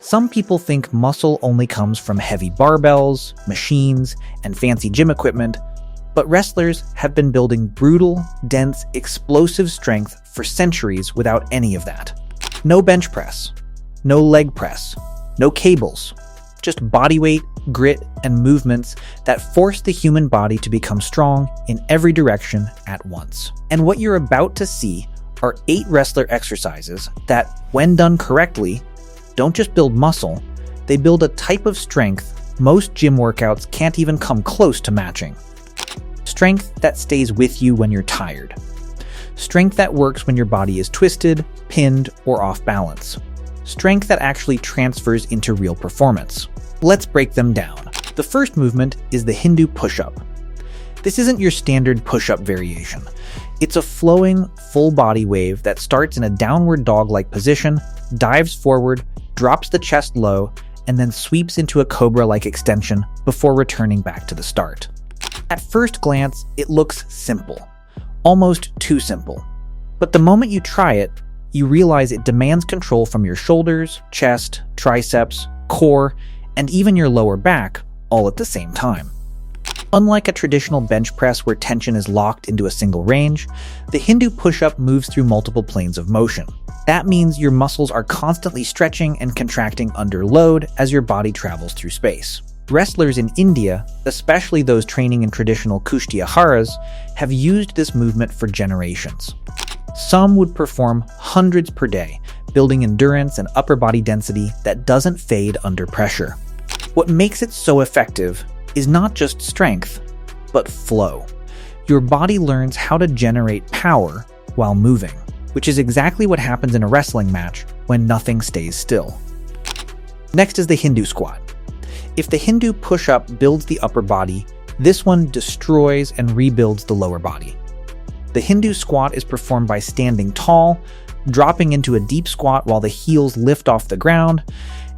Some people think muscle only comes from heavy barbells, machines, and fancy gym equipment, but wrestlers have been building brutal, dense, explosive strength for centuries without any of that. No bench press, no leg press, no cables, just body weight, grit, and movements that force the human body to become strong in every direction at once. And what you're about to see are 8 wrestler exercises that, when done correctly, don't just build muscle, they build a type of strength most gym workouts can't even come close to matching. Strength that stays with you when you're tired. Strength that works when your body is twisted, pinned, or off balance. Strength that actually transfers into real performance. Let's break them down. The first movement is the Hindu push-up. This isn't your standard push-up variation. It's a flowing, full-body wave that starts in a downward dog-like position, dives forward, drops the chest low, and then sweeps into a cobra-like extension before returning back to the start. At first glance, it looks simple. Almost too simple. But the moment you try it, you realize it demands control from your shoulders, chest, triceps, core, and even your lower back, all at the same time. Unlike a traditional bench press where tension is locked into a single range, the Hindu push-up moves through multiple planes of motion. That means your muscles are constantly stretching and contracting under load as your body travels through space. Wrestlers in India, especially those training in traditional Kushti Aharas, have used this movement for generations. Some would perform hundreds per day, building endurance and upper body density that doesn't fade under pressure. What makes it so effective is not just strength, but flow. Your body learns how to generate power while moving, which is exactly what happens in a wrestling match when nothing stays still. Next is the Hindu squat. If the Hindu push-up builds the upper body, this one destroys and rebuilds the lower body. The Hindu squat is performed by standing tall, dropping into a deep squat while the heels lift off the ground,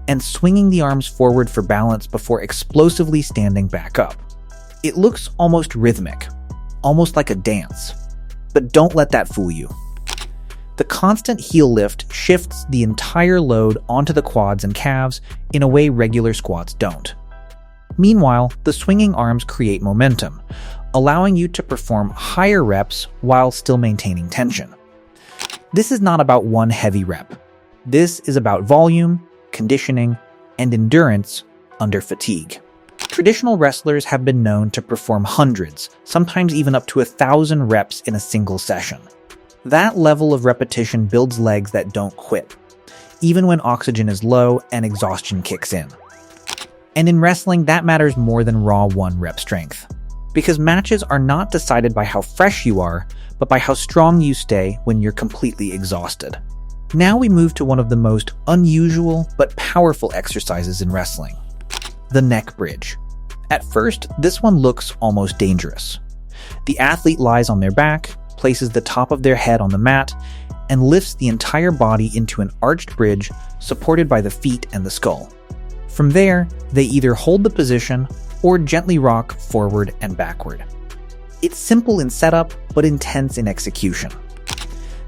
and swinging the arms forward for balance before explosively standing back up. It looks almost rhythmic, almost like a dance. But don't let that fool you. The constant heel lift shifts the entire load onto the quads and calves in a way regular squats don't. Meanwhile, the swinging arms create momentum, allowing you to perform higher reps while still maintaining tension. This is not about one heavy rep. This is about volume, conditioning, and endurance under fatigue. Traditional wrestlers have been known to perform hundreds, sometimes even up to 1,000 reps in a single session. That level of repetition builds legs that don't quit, even when oxygen is low and exhaustion kicks in. And in wrestling, that matters more than raw 1-rep strength. Because matches are not decided by how fresh you are, but by how strong you stay when you're completely exhausted. Now we move to one of the most unusual but powerful exercises in wrestling, the neck bridge. At first, this one looks almost dangerous. The athlete lies on their back, places the top of their head on the mat, and lifts the entire body into an arched bridge supported by the feet and the skull. From there, they either hold the position or gently rock forward and backward. It's simple in setup, but intense in execution.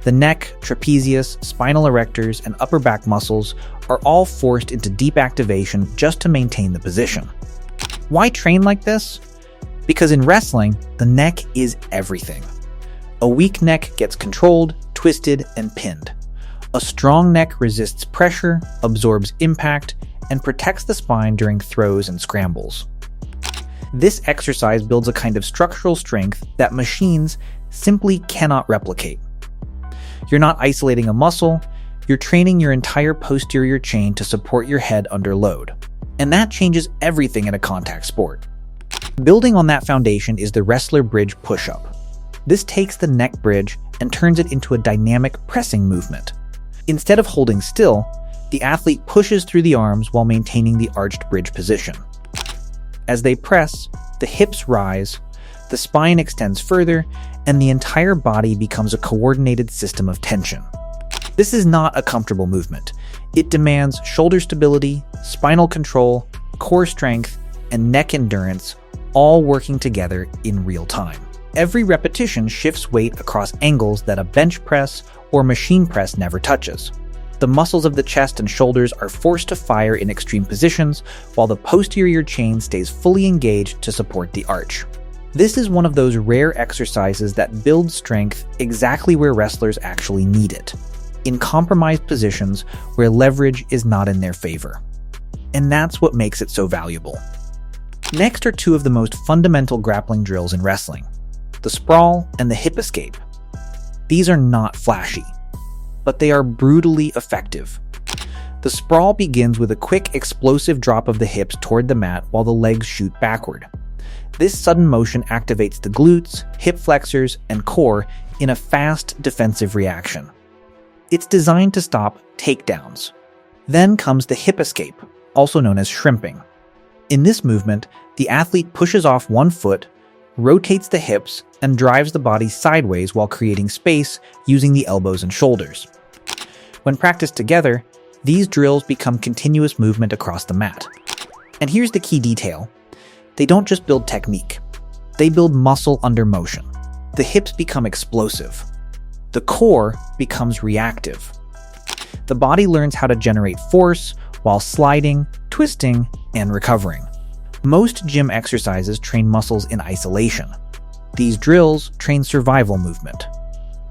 The neck, trapezius, spinal erectors, and upper back muscles are all forced into deep activation just to maintain the position. Why train like this? Because in wrestling, the neck is everything. A weak neck gets controlled, twisted, and pinned. A strong neck resists pressure, absorbs impact, and protects the spine during throws and scrambles. This exercise builds a kind of structural strength that machines simply cannot replicate. You're not isolating a muscle, you're training your entire posterior chain to support your head under load. And that changes everything in a contact sport. Building on that foundation is the wrestler bridge push-up. This takes the neck bridge and turns it into a dynamic pressing movement. Instead of holding still, the athlete pushes through the arms while maintaining the arched bridge position. As they press, the hips rise, the spine extends further, and the entire body becomes a coordinated system of tension. This is not a comfortable movement. It demands shoulder stability, spinal control, core strength, and neck endurance, all working together in real time. Every repetition shifts weight across angles that a bench press or machine press never touches. The muscles of the chest and shoulders are forced to fire in extreme positions, while the posterior chain stays fully engaged to support the arch. This is one of those rare exercises that builds strength exactly where wrestlers actually need it, in compromised positions where leverage is not in their favor. And that's what makes it so valuable. Next are two of the most fundamental grappling drills in wrestling, the sprawl and the hip escape. These are not flashy, but they are brutally effective. The sprawl begins with a quick, explosive drop of the hips toward the mat while the legs shoot backward. This sudden motion activates the glutes, hip flexors, and core in a fast defensive reaction. It's designed to stop takedowns. Then comes the hip escape, also known as shrimping. In this movement, the athlete pushes off one foot, rotates the hips, and drives the body sideways while creating space using the elbows and shoulders. When practiced together, these drills become continuous movement across the mat. And here's the key detail. They don't just build technique. They build muscle under motion. The hips become explosive. The core becomes reactive. The body learns how to generate force while sliding, twisting, and recovering. Most gym exercises train muscles in isolation. These drills train survival movement.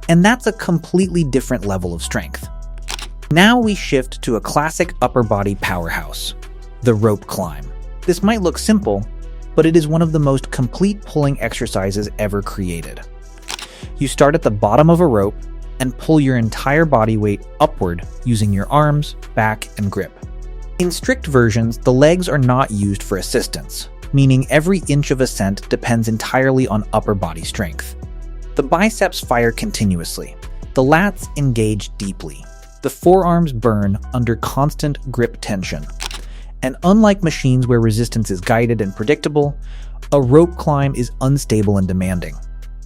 And that's a completely different level of strength. Now we shift to a classic upper body powerhouse, the rope climb. This might look simple, but it is one of the most complete pulling exercises ever created. You start at the bottom of a rope and pull your entire body weight upward using your arms, back, and grip. In strict versions, the legs are not used for assistance, meaning every inch of ascent depends entirely on upper body strength. The biceps fire continuously. The lats engage deeply. The forearms burn under constant grip tension. And unlike machines where resistance is guided and predictable, a rope climb is unstable and demanding.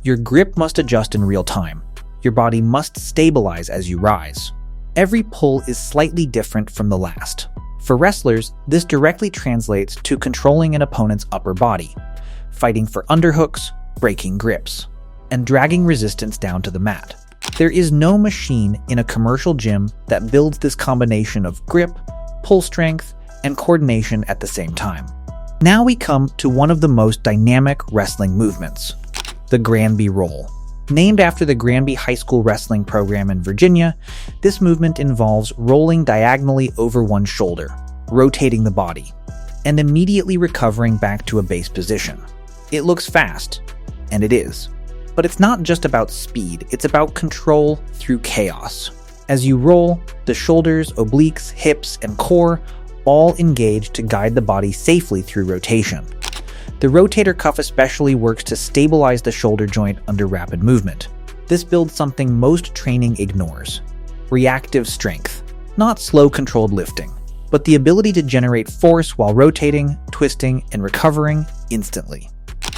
Your grip must adjust in real time. Your body must stabilize as you rise. Every pull is slightly different from the last. For wrestlers, this directly translates to controlling an opponent's upper body, fighting for underhooks, breaking grips, and dragging resistance down to the mat. There is no machine in a commercial gym that builds this combination of grip, pull strength, and coordination at the same time. Now we come to one of the most dynamic wrestling movements, the Granby Roll. Named after the Granby High School wrestling program in Virginia, this movement involves rolling diagonally over one shoulder, rotating the body, and immediately recovering back to a base position. It looks fast, and it is. But it's not just about speed, it's about control through chaos. As you roll, the shoulders, obliques, hips, and core all engage to guide the body safely through rotation. The rotator cuff especially works to stabilize the shoulder joint under rapid movement. This builds something most training ignores: reactive strength. Not slow, controlled lifting, but the ability to generate force while rotating, twisting, and recovering instantly.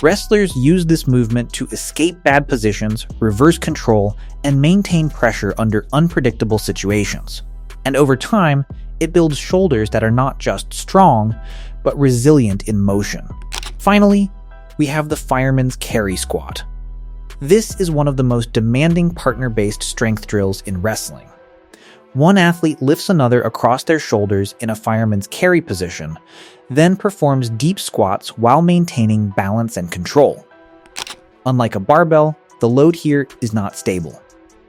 Wrestlers use this movement to escape bad positions, reverse control, and maintain pressure under unpredictable situations. And over time, it builds shoulders that are not just strong, but resilient in motion. Finally, we have the Fireman's carry squat. This is one of the most demanding partner-based strength drills in wrestling. One athlete lifts another across their shoulders in a fireman's carry position, then performs deep squats while maintaining balance and control. Unlike a barbell, the load here is not stable.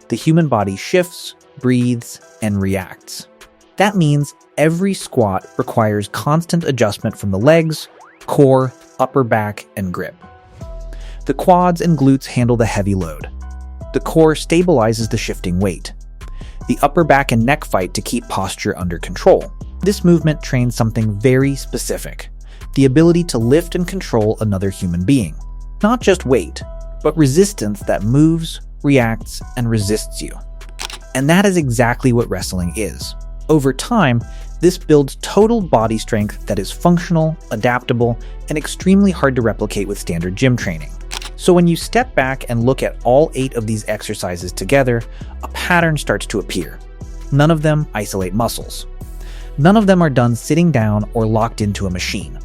The human body shifts, breathes, and reacts. That means every squat requires constant adjustment from the legs, core, upper back, and grip. The quads and glutes handle the heavy load. The core stabilizes the shifting weight. The upper back and neck fight to keep posture under control. This movement trains something very specific: the ability to lift and control another human being. Not just weight, but resistance that moves, reacts, and resists you. And that is exactly what wrestling is. Over time, this builds total body strength that is functional, adaptable, and extremely hard to replicate with standard gym training. So when you step back and look at all 8 of these exercises together, a pattern starts to appear. None of them isolate muscles. None of them are done sitting down or locked into a machine.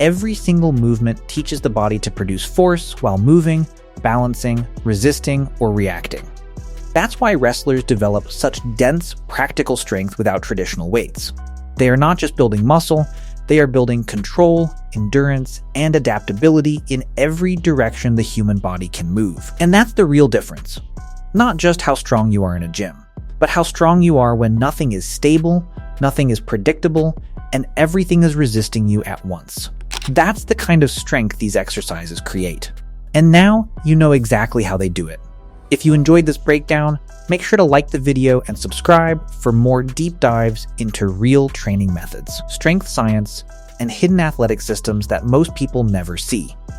Every single movement teaches the body to produce force while moving, balancing, resisting, or reacting. That's why wrestlers develop such dense, practical strength without traditional weights. They are not just building muscle, they are building control, endurance, and adaptability in every direction the human body can move. And that's the real difference. Not just how strong you are in a gym, but how strong you are when nothing is stable, nothing is predictable, and everything is resisting you at once. That's the kind of strength these exercises create. And now you know exactly how they do it. If you enjoyed this breakdown, make sure to like the video and subscribe for more deep dives into real training methods, strength science, and hidden athletic systems that most people never see.